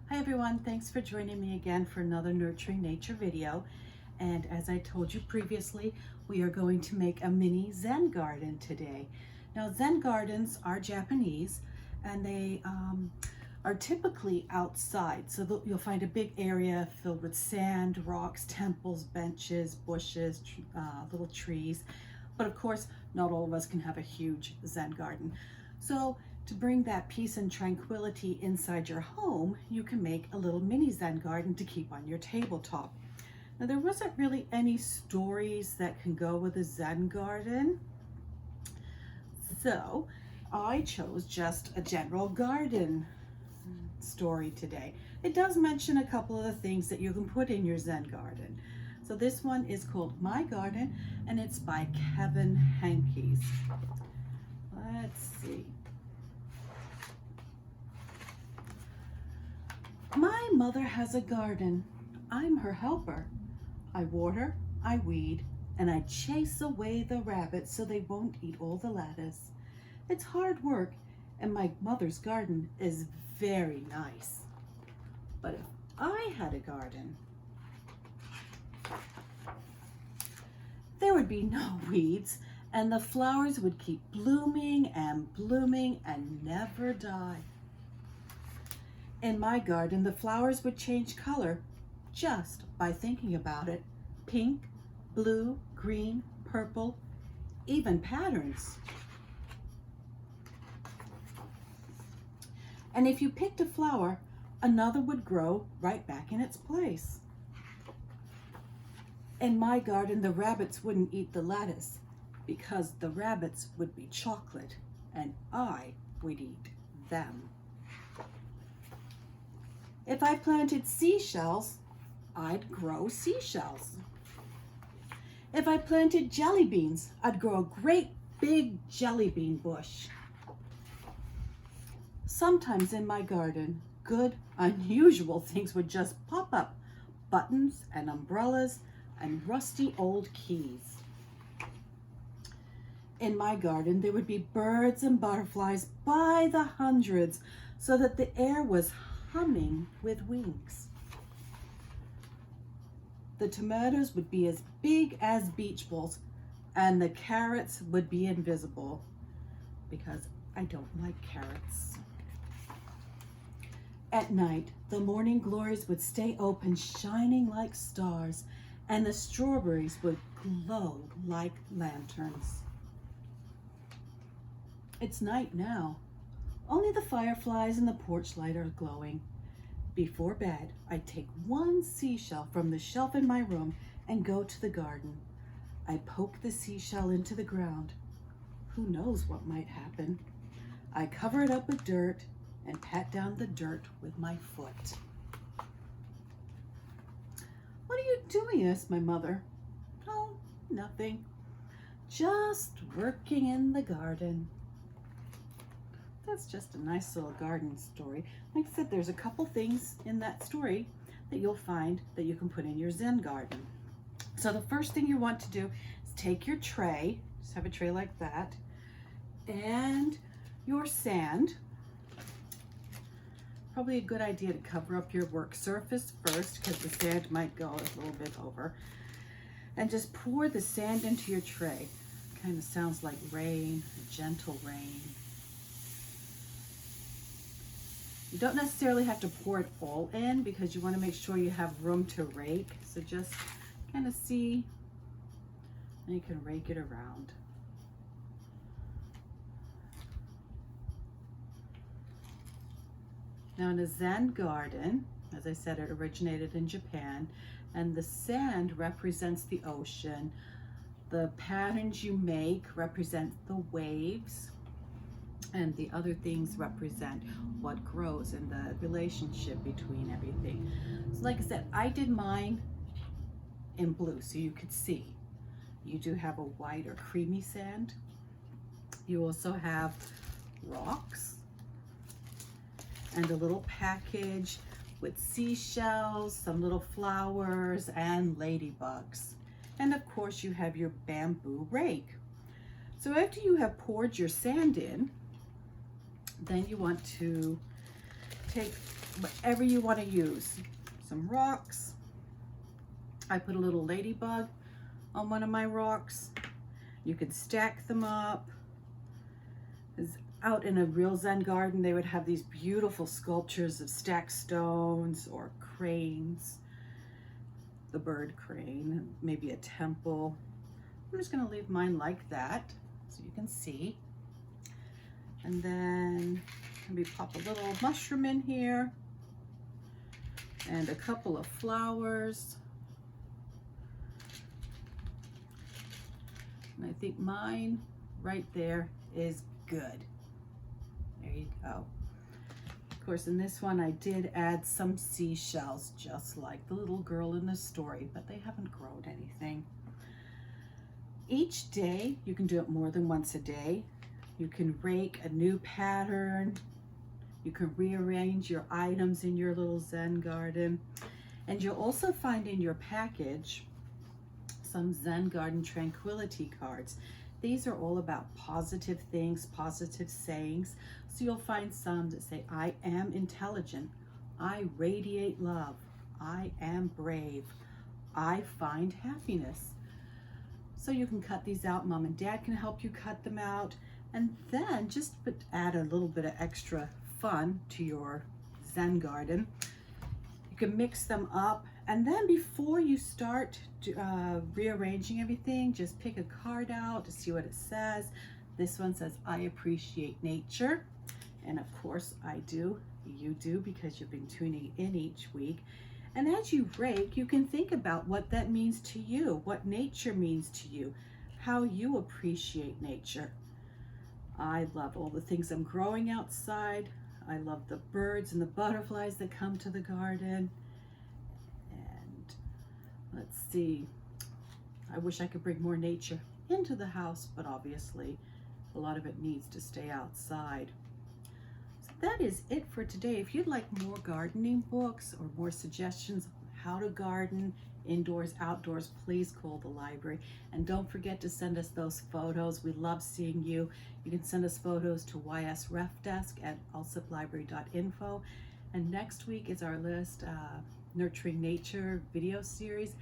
Hi everyone, thanks for joining me again for another Nurturing Nature video. And as I told you previously, we are going to make a mini Zen garden today. Now Zen gardens are Japanese and they are typically outside. So you'll find a big area filled with sand, rocks, temples, benches, bushes, little trees. But of course, not all of us can have a huge Zen garden. So to bring that peace and tranquility inside your home, you can make a little mini Zen garden to keep on your tabletop. Now there wasn't really any stories that can go with a Zen garden, so I chose just a general garden story today. It does mention a couple of the things that you can put in your Zen garden. So this one is called My Garden and it's by Kevin Hankes. Let's see. My mother has a garden. I'm her helper. I water, I weed, and I chase away the rabbits so they won't eat all the lettuce. It's hard work, and my mother's garden is very nice. But if I had a garden, there would be no weeds, and the flowers would keep blooming and never die. In my garden, the flowers would change color just by thinking about it. Pink, blue, green, purple, even patterns. And if you picked a flower, another would grow right back in its place. In my garden, the rabbits wouldn't eat the lettuce because the rabbits would be chocolate and I would eat them. If I planted seashells, I'd grow seashells. If I planted jelly beans, I'd grow a great big jelly bean bush. Sometimes in my garden, good, unusual things would just pop up. Buttons and umbrellas and rusty old keys. In my garden, there would be birds and butterflies by the hundreds so that the air was humming with wings. The tomatoes would be as big as beach balls and the carrots would be invisible because I don't like carrots. At night, the morning glories would stay open, shining like stars, and the strawberries would glow like lanterns. It's night now. Only the fireflies and the porch light are glowing. Before bed, I take one seashell from the shelf in my room and go to the garden. I poke the seashell into the ground. Who knows what might happen? I cover it up with dirt and pat down the dirt with my foot. What are you doing? Asked my mother. Oh, nothing. Just working in the garden. That's just a nice little garden story. Like I said, there's a couple things in that story that you'll find that you can put in your Zen garden. So the first thing you want to do is take your tray, just have a tray like that, and your sand. Probably a good idea to cover up your work surface first because the sand might go a little bit over. And just pour the sand into your tray. Kind of sounds like rain, gentle rain. You don't necessarily have to pour it all in because you want to make sure you have room to rake. So just kind of see, and you can rake it around. Now in a Zen garden, as I said, it originated in Japan, and the sand represents the ocean. The patterns you make represent the waves, and the other things represent what grows in the relationship between everything. So like I said, I did mine in blue so you could see. You do have a white or creamy sand. You also have rocks and a little package with seashells, some little flowers, and ladybugs. And of course you have your bamboo rake. So after you have poured your sand in, then you want to take whatever you want to use. Some rocks. I put a little ladybug on one of my rocks. You could stack them up. Out in a real Zen garden, they would have these beautiful sculptures of stacked stones or cranes. The bird crane, maybe a temple. I'm just going to leave mine like that so you can see. And then maybe pop a little mushroom in here and a couple of flowers. And I think mine right there is good. There you go. Of course, in this one, I did add some seashells, just like the little girl in the story, but they haven't grown anything. Each day, you can do it more than once a day. You can rake a new pattern. You can rearrange your items in your little Zen garden. And you'll also find in your package some Zen Garden Tranquility cards. These are all about positive things, positive sayings. So you'll find some that say, I am intelligent. I radiate love. I am brave. I find happiness. So you can cut these out. Mom and Dad can help you cut them out. And then just add a little bit of extra fun to your Zen garden. You can mix them up. And then before you start rearranging everything, just pick a card out to see what it says. This one says, I appreciate nature. And of course I do, you do, because you've been tuning in each week. And as you rake, you can think about what that means to you, what nature means to you, how you appreciate nature. I love all the things I'm growing outside. I love the birds and the butterflies that come to the garden. Let's see, I wish I could bring more nature into the house, but obviously a lot of it needs to stay outside. So that is it for today. If you'd like more gardening books or more suggestions on how to garden indoors, outdoors, please call the library. And don't forget to send us those photos. We love seeing you. You can send us photos to ysrefdesk@alsiplibrary.info. And next week is our list, Nurturing Nature video series,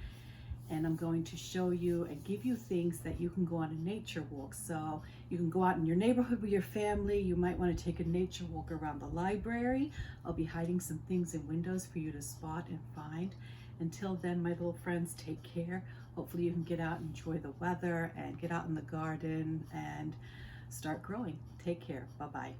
and I'm going to show you and give you things that you can go on a nature walk. So you can go out in your neighborhood with your family. You might want to take a nature walk around the library. I'll be hiding some things in windows for you to spot and find. Until then, my little friends, take care. Hopefully you can get out and enjoy the weather and get out in the garden and start growing. Take care. Bye-bye.